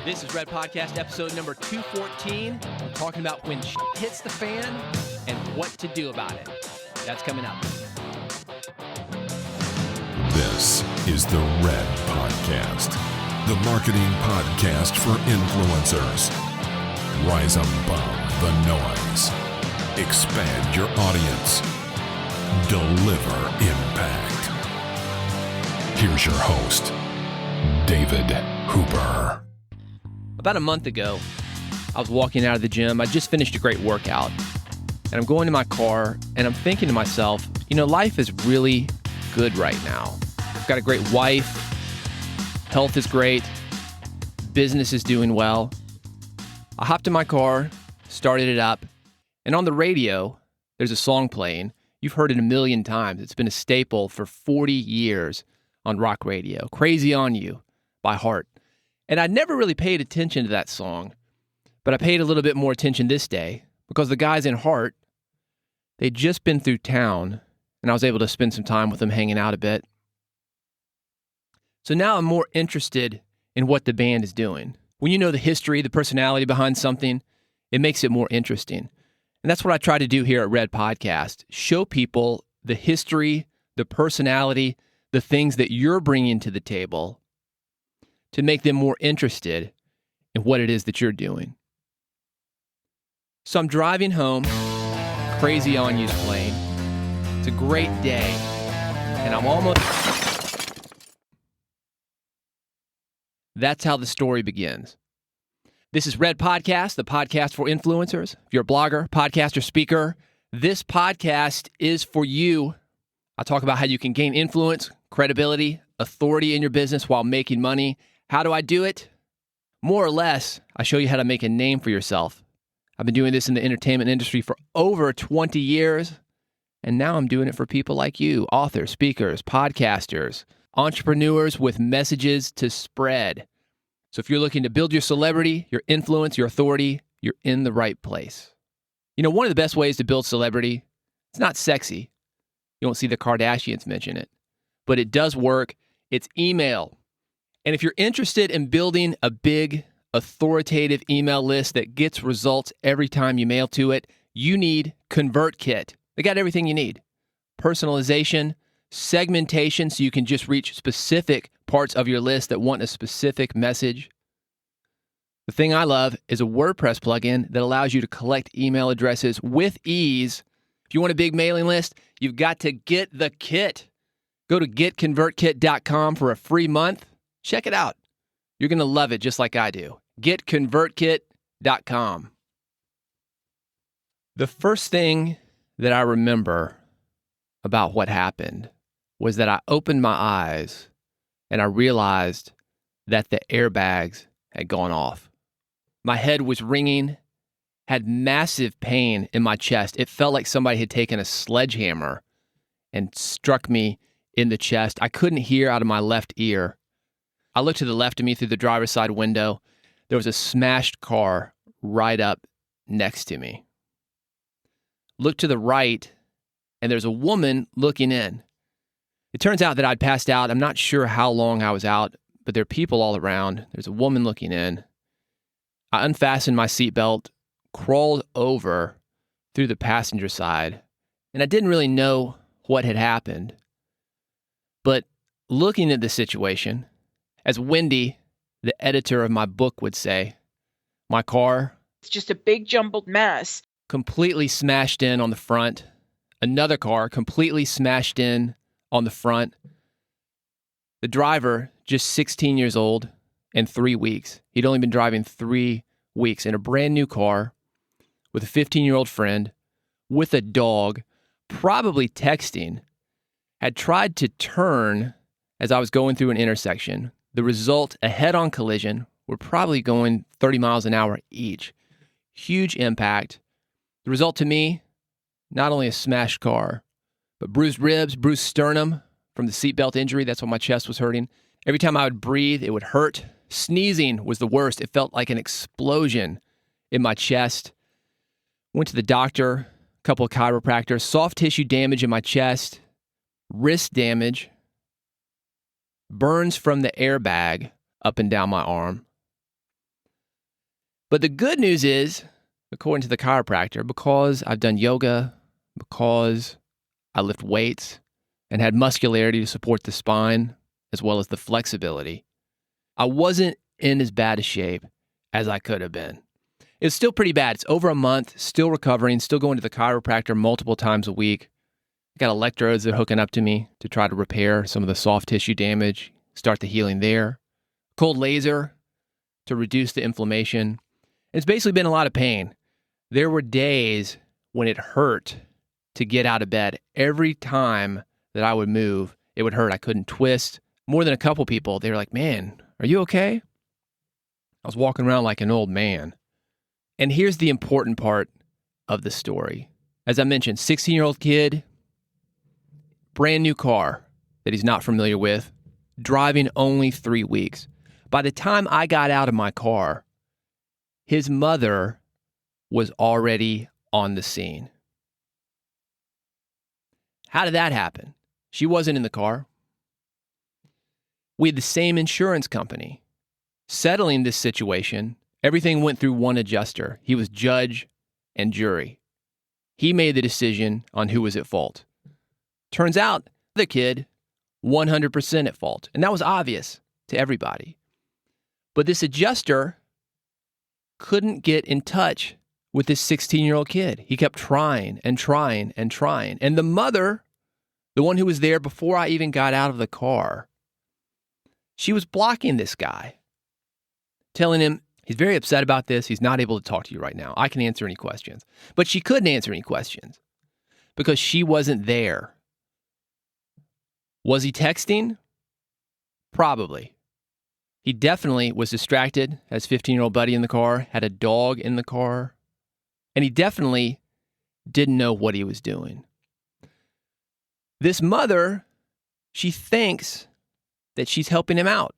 This is Red Podcast episode number 214. We're talking about when shit hits the fan and what to do about it. That's coming up. This is the Red Podcast, the marketing podcast for influencers. Rise above the noise. Expand your audience. Deliver impact. Here's your host, David Hooper. About a month ago, I was walking out of the gym. I just finished a great workout. And I'm going to my car, and I'm thinking to myself, life is really good right now. I've got a great wife. Health is great. Business is doing well. I hopped in my car, started it up, and on the radio, there's a song playing. You've heard it a million times. It's been a staple for 40 years on rock radio. Crazy on You by Heart. And I never really paid attention to that song, but I paid a little bit more attention this day because the guys in Heart, they'd just been through town, and I was able to spend some time with them hanging out a bit. So now I'm more interested in what the band is doing. When you know the history, the personality behind something, it makes it more interesting. And that's what I try to do here at Red Podcast. Show people the history, the personality, the things that you're bringing to the table to make them more interested in what it is that you're doing. So I'm driving home, Crazy on You's playing. It's a great day, and I'm almost... That's how the story begins. This is Red Podcast, the podcast for influencers. If you're a blogger, podcaster, speaker, this podcast is for you. I talk about how you can gain influence, credibility, authority in your business while making money. How do I do it? More or less, I show you how to make a name for yourself. I've been doing this in the entertainment industry for over 20 years, and now I'm doing it for people like you, authors, speakers, podcasters, entrepreneurs with messages to spread. So if you're looking to build your celebrity, your influence, your authority, you're in the right place. One of the best ways to build celebrity, it's not sexy. You won't see the Kardashians mention it, but it does work. It's email. And if you're interested in building a big, authoritative email list that gets results every time you mail to it, you need ConvertKit. They got everything you need. Personalization, segmentation, so you can just reach specific parts of your list that want a specific message. The thing I love is a WordPress plugin that allows you to collect email addresses with ease. If you want a big mailing list, you've got to get the kit. Go to getconvertkit.com for a free month. Check it out. You're going to love it just like I do. Getconvertkit.com. The first thing that I remember about what happened was that I opened my eyes and I realized that the airbags had gone off. My head was ringing, had massive pain in my chest. It felt like somebody had taken a sledgehammer and struck me in the chest. I couldn't hear out of my left ear. I looked to the left of me through the driver's side window. There was a smashed car right up next to me. Looked to the right, and there's a woman looking in. It turns out that I'd passed out. I'm not sure how long I was out, but there are people all around. There's a woman looking in. I unfastened my seatbelt, crawled over through the passenger side, and I didn't really know what had happened. But looking at the situation, as Wendy, the editor of my book, would say, my car... It's just a big jumbled mess. Completely smashed in on the front. Another car completely smashed in on the front. The driver, just 16 years old and 3 weeks. He'd only been driving 3 weeks in a brand new car with a 15-year-old friend, with a dog, probably texting, had tried to turn as I was going through an intersection. The result, a head-on collision. We're probably going 30 miles an hour each. Huge impact. The result to me, not only a smashed car, but bruised ribs, bruised sternum from the seatbelt injury. That's why my chest was hurting. Every time I would breathe, it would hurt. Sneezing was the worst. It felt like an explosion in my chest. Went to the doctor, a couple of chiropractors, soft tissue damage in my chest, wrist damage, burns from the airbag up and down my arm. But the good news is, according to the chiropractor, because I've done yoga, because I lift weights and had muscularity to support the spine as well as the flexibility, I wasn't in as bad a shape as I could have been. It's still pretty bad. It's over a month, still recovering, still going to the chiropractor multiple times a week. Got electrodes that are hooking up to me to try to repair some of the soft tissue damage, start the healing there. Cold laser to reduce the inflammation. It's basically been a lot of pain. There were days when it hurt to get out of bed. Every time that I would move, it would hurt. I couldn't twist. More than a couple people, they were like, "Man, are you okay?" I was walking around like an old man. And here's the important part of the story. As I mentioned, 16-year-old kid, brand new car that he's not familiar with, driving only 3 weeks. By the time I got out of my car, his mother was already on the scene. How did that happen? She wasn't in the car. We had the same insurance company. Settling this situation, everything went through one adjuster. He was judge and jury. He made the decision on who was at fault. Turns out the kid, 100% at fault. And that was obvious to everybody. But this adjuster couldn't get in touch with this 16-year-old kid. He kept trying and trying and trying. And the mother, the one who was there before I even got out of the car, she was blocking this guy, telling him, he's very upset about this. He's not able to talk to you right now. I can answer any questions. But she couldn't answer any questions because she wasn't there. Was he texting? Probably. He definitely was distracted, had his 15-year-old buddy in the car, had a dog in the car, and he definitely didn't know what he was doing. This mother, she thinks that she's helping him out.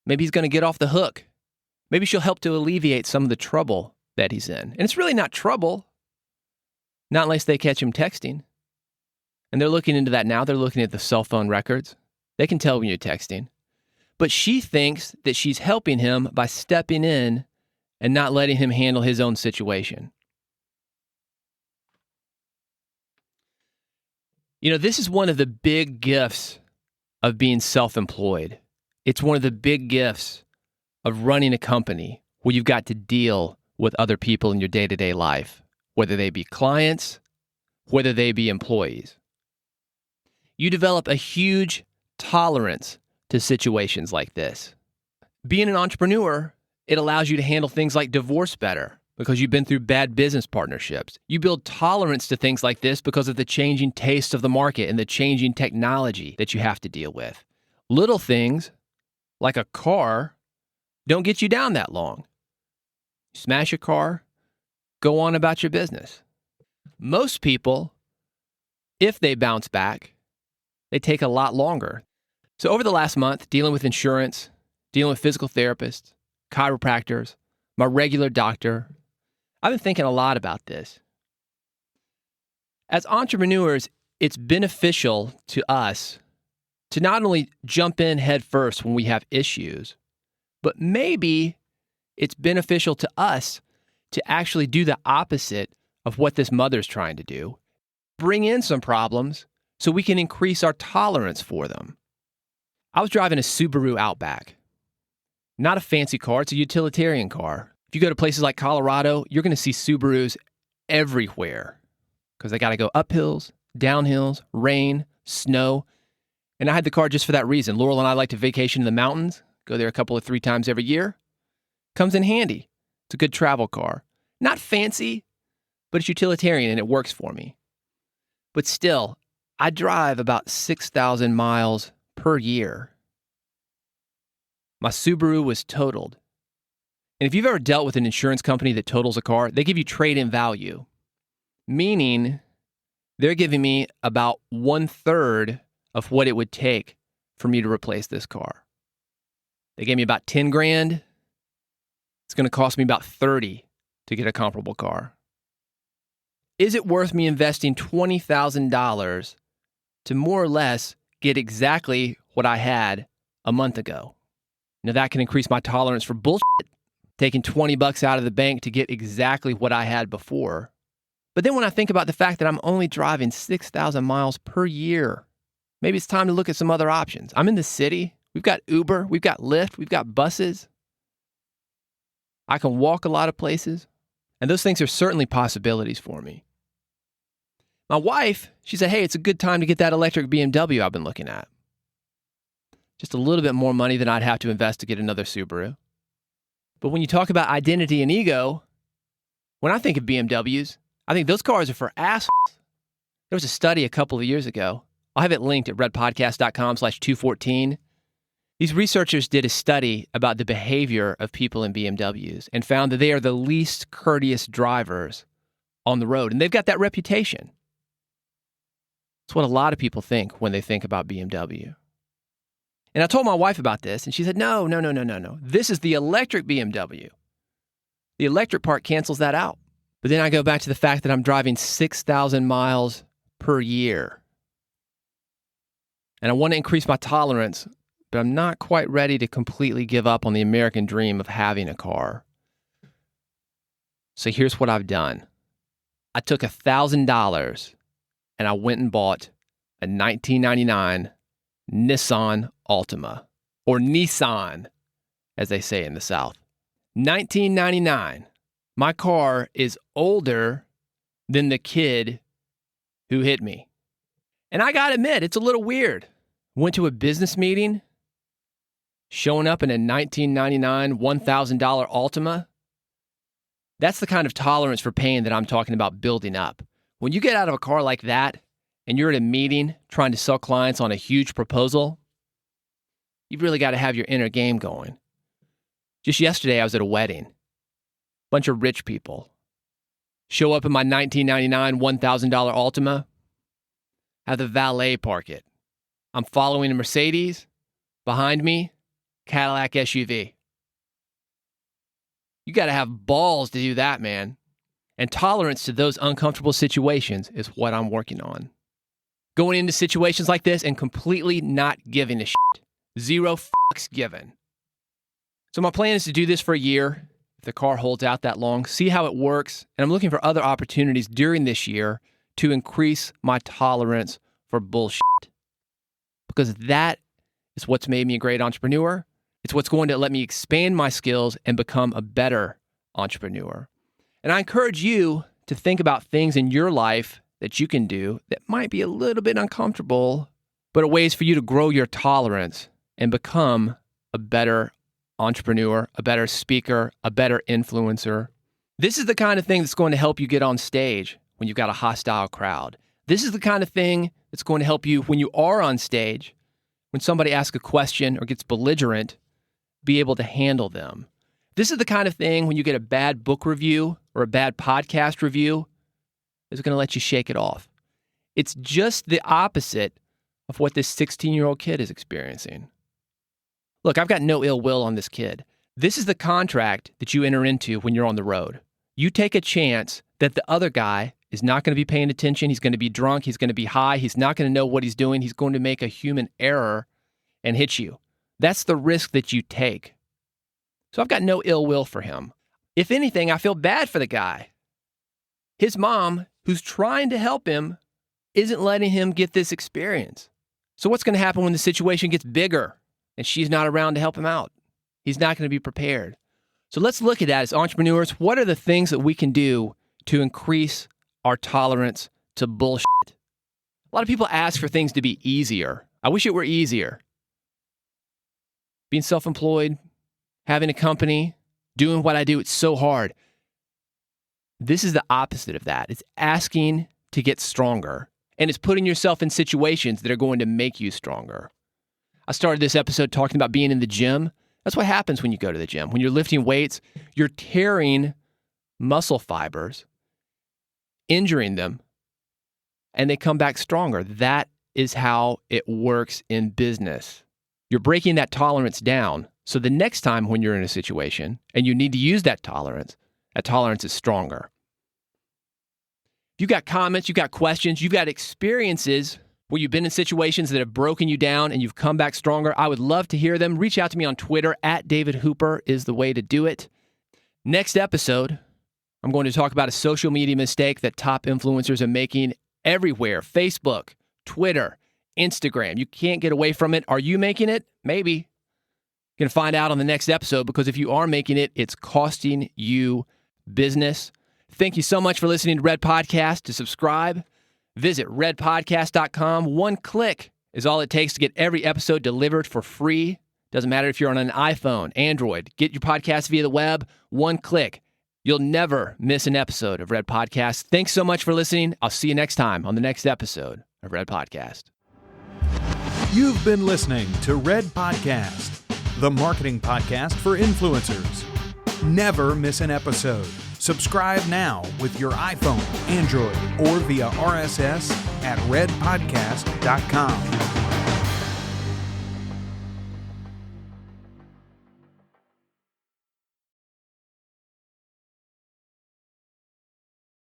Maybe he's going to get off the hook. Maybe she'll help to alleviate some of the trouble that he's in. And it's really not trouble, not unless they catch him texting. And they're looking into that now. They're looking at the cell phone records. They can tell when you're texting. But she thinks that she's helping him by stepping in and not letting him handle his own situation. You know, this is one of the big gifts of being self-employed. It's one of the big gifts of running a company where you've got to deal with other people in your day-to-day life, whether they be clients, whether they be employees. You develop a huge tolerance to situations like this. Being an entrepreneur, it allows you to handle things like divorce better because you've been through bad business partnerships. You build tolerance to things like this because of the changing taste of the market and the changing technology that you have to deal with. Little things like a car don't get you down that long. You smash a car, go on about your business. Most people, if they bounce back, they take a lot longer. So over the last month, dealing with insurance, dealing with physical therapists, chiropractors, my regular doctor, I've been thinking a lot about this. As entrepreneurs, it's beneficial to us to not only jump in head first when we have issues, but maybe it's beneficial to us to actually do the opposite of what this mother's trying to do. Bring in some problems so we can increase our tolerance for them. I was driving a Subaru Outback. Not a fancy car, it's a utilitarian car. If you go to places like Colorado, you're going to see Subarus everywhere because they got to go up hills, down hills, rain, snow. And I had the car just for that reason. Laurel and I like to vacation in the mountains, go there 3 times every year. Comes in handy. It's a good travel car. Not fancy, but it's utilitarian and it works for me. But still, I drive about 6,000 miles per year. My Subaru was totaled. And if you've ever dealt with an insurance company that totals a car, they give you trade-in value, meaning they're giving me about 1/3 of what it would take for me to replace this car. They gave me about 10 grand. It's going to cost me about 30 to get a comparable car. Is it worth me investing $20,000 to more or less get exactly what I had a month ago? Now that can increase my tolerance for bullshit taking $20 out of the bank to get exactly what I had before. But then when I think about the fact that I'm only driving 6,000 miles per year, maybe it's time to look at some other options. I'm in the city. We've got Uber. We've got Lyft. We've got buses. I can walk a lot of places. And those things are certainly possibilities for me. My wife, she said, hey, it's a good time to get that electric BMW I've been looking at. Just a little bit more money than I'd have to invest to get another Subaru. But when you talk about identity and ego, when I think of BMWs, I think those cars are for assholes. There was a study a couple of years ago. I'll have it linked at redpodcast.com/214. These researchers did a study about the behavior of people in BMWs and found that they are the least courteous drivers on the road. And they've got that reputation. It's what a lot of people think when they think about BMW. And I told my wife about this, and she said, no. This is the electric BMW. The electric part cancels that out. But then I go back to the fact that I'm driving 6,000 miles per year. And I want to increase my tolerance, but I'm not quite ready to completely give up on the American dream of having a car. So here's what I've done. I took $1,000 and I went and bought a 1999 Nissan Altima, or Nissan, as they say in the South. 1999. My car is older than the kid who hit me. And I gotta admit, it's a little weird. Went to a business meeting, showing up in a 1999 $1,000 Altima. That's the kind of tolerance for pain that I'm talking about building up. When you get out of a car like that and you're at a meeting trying to sell clients on a huge proposal, you've really got to have your inner game going. Just yesterday, I was at a wedding. Bunch of rich people. Show up in my 1999 $1,000 Altima. Have the valet park it. I'm following a Mercedes. Behind me, Cadillac SUV. You got to have balls to do that, man. And tolerance to those uncomfortable situations is what I'm working on. Going into situations like this and completely not giving a shit. Zero fucks given. So my plan is to do this for a year. If the car holds out that long, see how it works. And I'm looking for other opportunities during this year to increase my tolerance for bullshit. Because that is what's made me a great entrepreneur. It's what's going to let me expand my skills and become a better entrepreneur. And I encourage you to think about things in your life that you can do that might be a little bit uncomfortable, but are ways for you to grow your tolerance and become a better entrepreneur, a better speaker, a better influencer. This is the kind of thing that's going to help you get on stage when you've got a hostile crowd. This is the kind of thing that's going to help you when you are on stage, when somebody asks a question or gets belligerent, be able to handle them. This is the kind of thing when you get a bad book review or a bad podcast review, it's going to let you shake it off. It's just the opposite of what this 16-year-old kid is experiencing. Look, I've got no ill will on this kid. This is the contract that you enter into when you're on the road. You take a chance that the other guy is not going to be paying attention. He's going to be drunk. He's going to be high. He's not going to know what he's doing. He's going to make a human error and hit you. That's the risk that you take. So I've got no ill will for him. If anything, I feel bad for the guy. His mom, who's trying to help him, isn't letting him get this experience. So what's going to happen when the situation gets bigger and she's not around to help him out? He's not going to be prepared. So let's look at that as entrepreneurs. What are the things that we can do to increase our tolerance to bullshit? A lot of people ask for things to be easier. I wish it were easier. Being self-employed, having a company, doing what I do, it's so hard. This is the opposite of that. It's asking to get stronger, and it's putting yourself in situations that are going to make you stronger. I started this episode talking about being in the gym. That's what happens when you go to the gym. When you're lifting weights, you're tearing muscle fibers, injuring them, and they come back stronger. That is how it works in business. You're breaking that tolerance down. So the next time when you're in a situation and you need to use that tolerance is stronger. If you've got comments, you've got questions, you've got experiences where you've been in situations that have broken you down and you've come back stronger, I would love to hear them. Reach out to me on Twitter. @DavidHooper is the way to do it. Next episode, I'm going to talk about a social media mistake that top influencers are making everywhere. Facebook, Twitter, Instagram. You can't get away from it. Are you making it? Maybe. You're going to find out on the next episode, because if you are making it, it's costing you business. Thank you so much for listening to Red Podcast. To subscribe, visit redpodcast.com. One click is all it takes to get every episode delivered for free. Doesn't matter if you're on an iPhone, Android. Get your podcast via the web. One click. You'll never miss an episode of Red Podcast. Thanks so much for listening. I'll see you next time on the next episode of Red Podcast. You've been listening to Red Podcast, the marketing podcast for influencers. Never miss an episode. Subscribe now with your iPhone, Android, or via RSS at redpodcast.com.